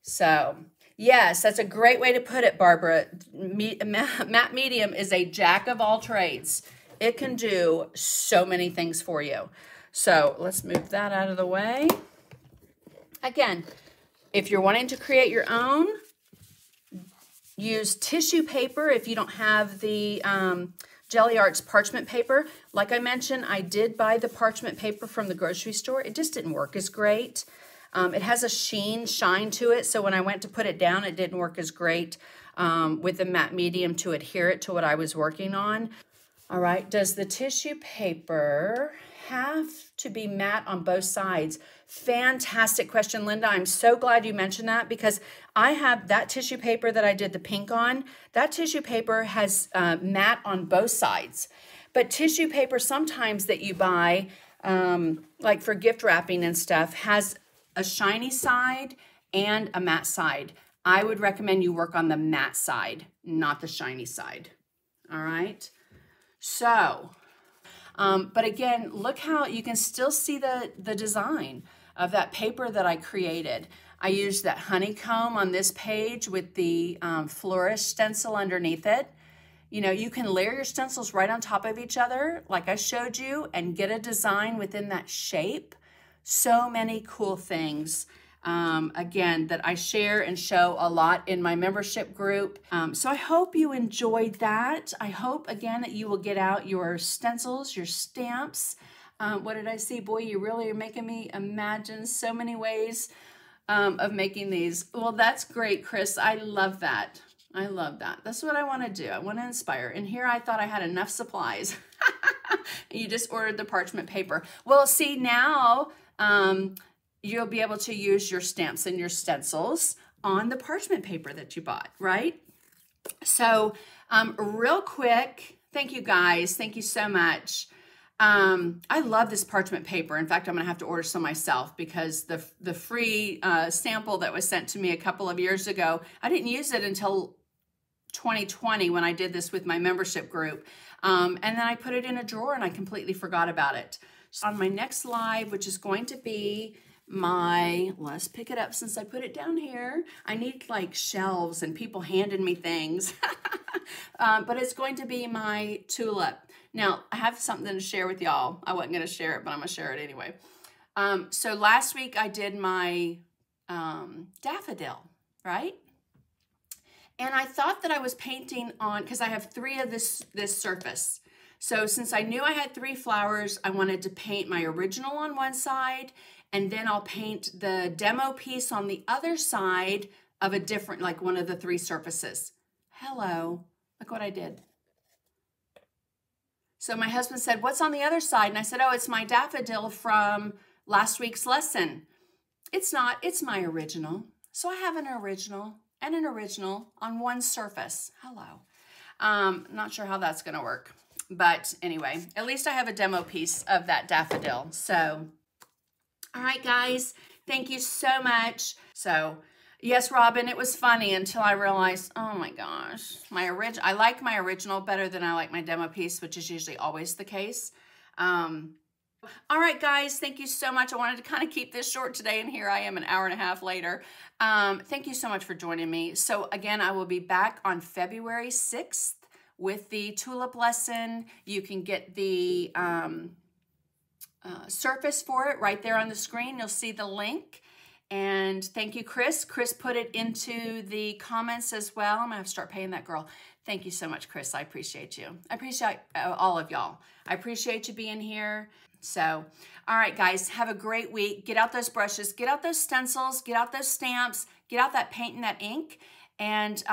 Speaker 1: So, yes, that's a great way to put it, Barbara. Matte Medium is a jack of all trades. It can do so many things for you. So let's move that out of the way. Again, if you're wanting to create your own, use tissue paper if you don't have the Jelly Arts parchment paper. Like I mentioned, I did buy the parchment paper from the grocery store. It just didn't work as great. It has a shine to it, so when I went to put it down, it didn't work as great with the matte medium to adhere it to what I was working on. All right, does the tissue paper have to be matte on both sides? Fantastic question, Linda. I'm so glad you mentioned that because I have that tissue paper that I did the pink on. That tissue paper has matte on both sides. But tissue paper sometimes that you buy, like for gift wrapping and stuff, has a shiny side and a matte side. I would recommend you work on the matte side, not the shiny side. All right. So, but again, look how you can still see the design of that paper that I created. I used that honeycomb on this page with the Flourish stencil underneath it. You know, you can layer your stencils right on top of each other, like I showed you, and get a design within that shape. So many cool things, again, that I share and show a lot in my membership group. So I hope you enjoyed that. I hope, again, that you will get out your stencils, your stamps. What did I see? Boy, you really are making me imagine so many ways of making these. Well, that's great, Chris. I love that. I love that. That's what I want to do. I want to inspire. And here I thought I had enough supplies. You just ordered the parchment paper. Well, see, now you'll be able to use your stamps and your stencils on the parchment paper that you bought, right? So real quick, thank you guys. Thank you so much. I love this parchment paper. In fact, I'm gonna have to order some myself because the free sample that was sent to me a couple of years ago, I didn't use it until 2020 when I did this with my membership group. And then I put it in a drawer and I completely forgot about it. So on my next live, which is going to be let's pick it up since I put it down here. I need like shelves and people handing me things. But it's going to be my Tulip. Now, I have something to share with y'all. I wasn't going to share it, but I'm going to share it anyway. So last week I did my daffodil, right? And I thought that I was painting on, because I have 3 of this surface. So since I knew I had 3 flowers, I wanted to paint my original on one side, and then I'll paint the demo piece on the other side of a different, like one of the 3 surfaces. Hello, look what I did. So my husband said, what's on the other side? And I said, oh, it's my daffodil from last week's lesson. It's not, it's my original. So I have an original and an original on one surface. Hello. Not sure how that's gonna work. But anyway, at least I have a demo piece of that daffodil. So, all right, guys, thank you so much. So Yes, Robin, it was funny until I realized, oh my gosh, I like my original better than I like my demo piece, which is usually always the case. All right, guys, thank you so much. I wanted to kind of keep this short today, and here I am an hour and a half later. Thank you so much for joining me. So again, I will be back on February 6th with the Tulip lesson. You can get the surface for it right there on the screen. You'll see the link. And thank you, Chris. Chris put it into the comments as well. I'm gonna have to start paying that girl. Thank you so much, Chris. I appreciate you. I appreciate all of y'all. I appreciate you being here. So, all right, guys, have a great week. Get out those brushes, get out those stencils, get out those stamps, get out that paint and that ink, and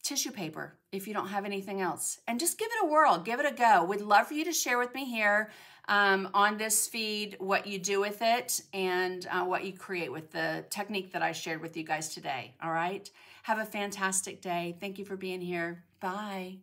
Speaker 1: tissue paper if you don't have anything else. And just give it a whirl, give it a go. We'd love for you to share with me here on this feed what you do with it and what you create with the technique that I shared with you guys today, all right? Have a fantastic day. Thank you for being here. Bye.